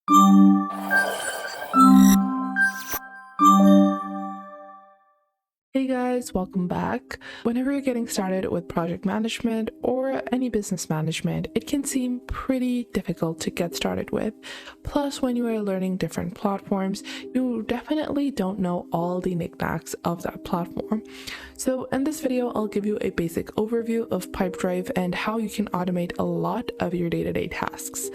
Hey guys, welcome back. Whenever you're getting started with project management or any business management, it can seem pretty difficult to get started with. Plus, when you are learning different platforms, you definitely don't know all the knickknacks of that platform. So in this video, I'll give you a basic overview of Pipedrive and how you can automate a lot of your day-to-day tasks.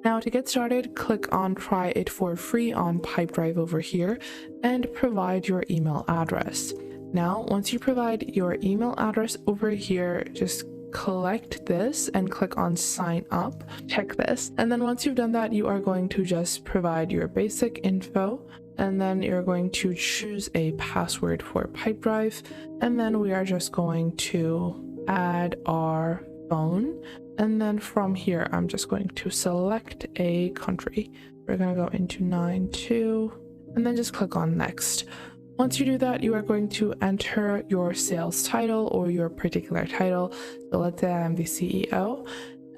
Now to get started, click on try it for free on Pipedrive over here and provide your email address. Now, once you provide your email address over here, just collect this and click on sign up. Check this. And then once you've done that, you are going to just provide your basic info. And then you're going to choose a password for Pipedrive. And then we are just going to add our phone. And then from here, I'm just going to select a country. We're going to go into 9-2 and then just click on next. Once you do that, you are going to enter your sales title or your particular title. So let's say I'm the CEO,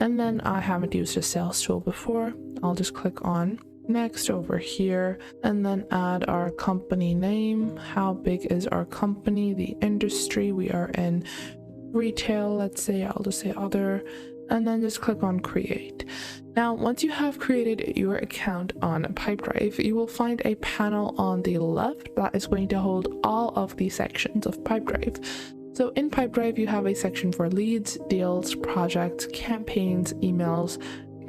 and then I haven't used a sales tool before. I'll just click on next over here and then add our company name. How big is our company? The industry, we are in retail. Let's say I'll just say other, and then just click on create. Now, once you have created your account on Pipedrive, you will find a panel on the left that is going to hold all of the sections of Pipedrive. So in Pipedrive, you have a section for leads, deals, projects, campaigns, emails,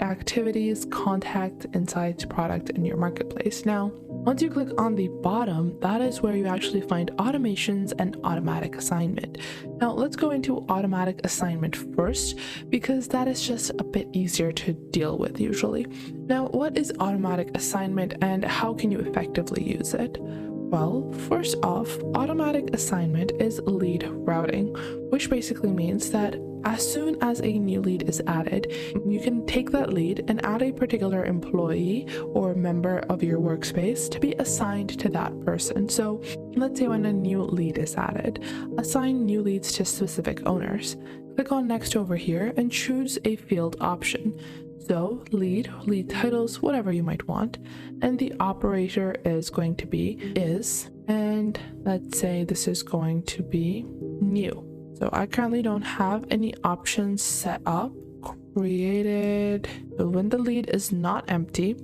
activities, contact, insights, product, and your marketplace. Now, once you click on the bottom, that is where you actually find automations and automatic assignment. Now, let's go into automatic assignment first, because that is just a bit easier to deal with usually. Now, what is automatic assignment and how can you effectively use it? Well, first off, automatic assignment is lead routing, which basically means that as soon as a new lead is added, you can take that lead and add a particular employee or member of your workspace to be assigned to that person. So let's say when a new lead is added, assign new leads to specific owners. Click on next over here and choose a field option. So lead titles, whatever you might want. And the operator is going to be is, and let's say this is going to be new. So I currently don't have any options set up. Created. So when the lead is not empty,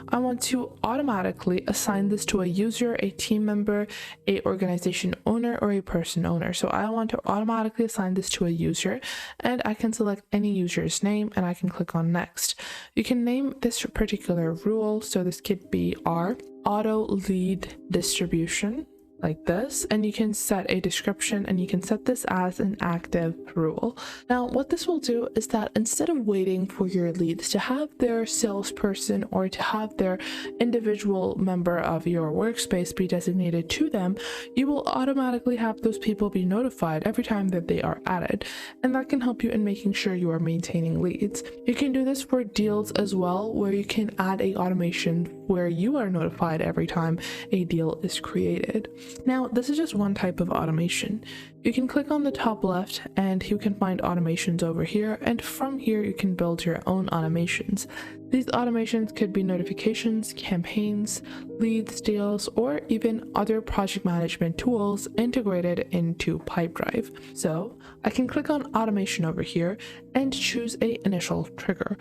I want to automatically assign this to a user, a team member, a organization owner, or a person owner. So I want to automatically assign this to a user, and I can select any user's name and I can click on next. You can name this particular rule. So this could be our auto lead distribution, like this, and you can set a description and you can set this as an active rule. Now, what this will do is that instead of waiting for your leads to have their salesperson or to have their individual member of your workspace be designated to them, you will automatically have those people be notified every time that they are added, and that can help you in making sure you are maintaining leads. You can do this for deals as well, where you can add a automation where you are notified every time a deal is created. Now, this is just one type of automation. You can click on the top left and you can find automations over here, and from here you can build your own automations. These automations could be notifications, campaigns, leads, deals, or even other project management tools integrated into Pipedrive. So I can click on automation over here and choose a initial trigger.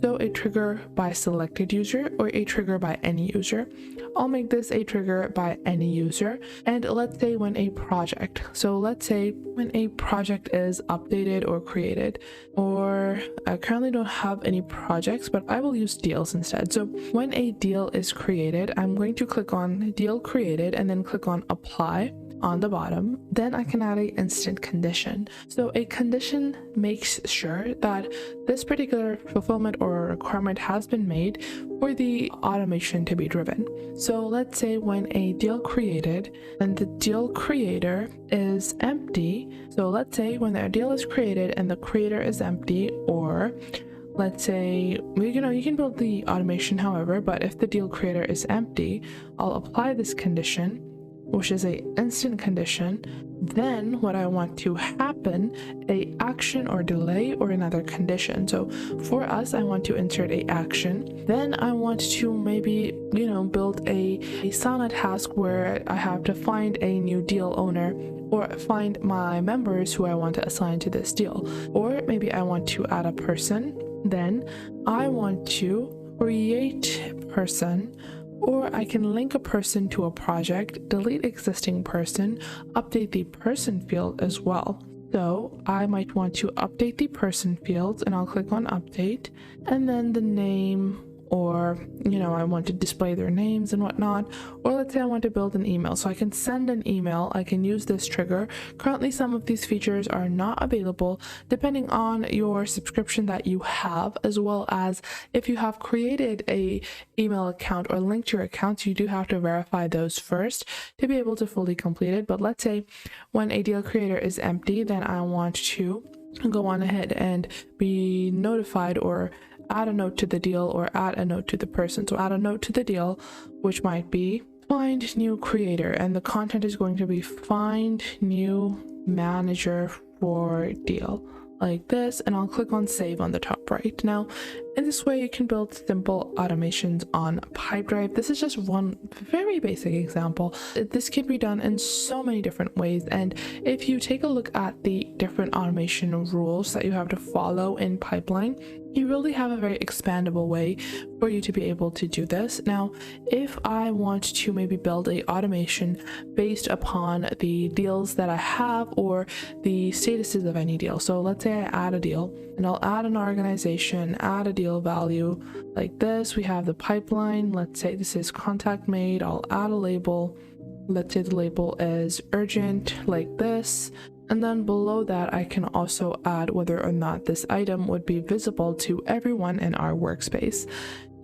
So a trigger by selected user or a trigger by any user. I'll make this a trigger by any user. And let's say when a project, so let's say when a project is updated or created, or I currently don't have any projects, but I will use deals instead. So when a deal is created, I'm going to click on deal created and then click on apply on the bottom. Then I can add an instant condition. So a condition makes sure that this particular fulfillment or requirement has been made for the automation to be driven. So let's say when a deal created and the deal creator is empty. So let's say when the deal is created and the creator is empty, or let's say, you can build the automation however, but if the deal creator is empty, I'll apply this condition. which is a instant condition, then what I want to happen, a action or delay or another condition. So for us, I want to insert a action. Then I want to maybe, build a Sana task where I have to find a new deal owner or find my members who I want to assign to this deal. Or maybe I want to add a person. Then I want to create person, or I can link a person to a project, delete existing person, update the person field as well. So I might want to update the person fields, and I'll click on update, and then the name, or I want to display their names and whatnot. Or let's say I want to build an email, so I can send an email. I can use this trigger. Currently some of these features are not available depending on your subscription that you have, as well as if you have created a email account or linked your accounts, you do have to verify those first to be able to fully complete it. But let's say when a deal creator is empty, then I want to go on ahead and be notified or add a note to the deal or add a note to the person. So add a note to the deal, which might be find new creator, and the content is going to be find new manager for deal, like this, and I'll click on save on the top right. Now in this way you can build simple automations on Pipedrive. This is just one very basic example. This can be done in so many different ways, and if you take a look at the different automation rules that you have to follow in Pipeline, you really have a very expandable way for you to be able to do this. Now, if I want to maybe build a automation based upon the deals that I have or the statuses of any deal. So let's say I add a deal, and I'll add an organization, add a deal value like this. We have the pipeline. Let's say this is contact made. I'll add a label. Let's say the label is urgent, like this. And then below that, I can also add whether or not this item would be visible to everyone in our workspace.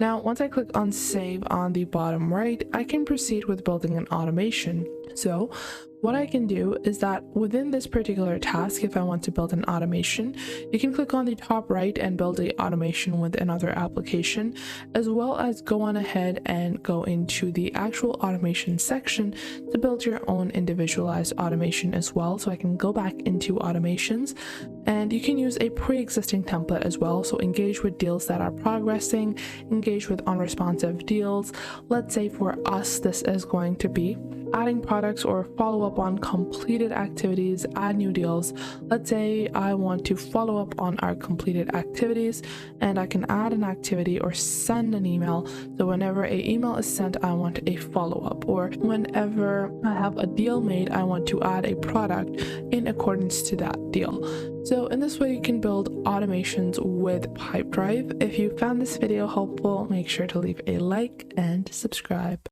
Now, once I click on save on the bottom right, I can proceed with building an automation. So what I can do is that within this particular task, if I want to build an automation, you can click on the top right and build a automation with another application, as well as go on ahead and go into the actual automation section to build your own individualized automation as well. So I can go back into automations, and you can use a pre-existing template as well. So engage with deals that are progressing, engage with unresponsive deals. Let's say for us, this is going to be adding products or follow up on completed activities, add new deals. Let's say I want to follow up on our completed activities, and I can add an activity or send an email. So whenever an email is sent, I want a follow-up, or whenever I have a deal made, I want to add a product in accordance to that deal. So in this way, you can build automations with Pipedrive. If you found this video helpful, make sure to leave a like and subscribe.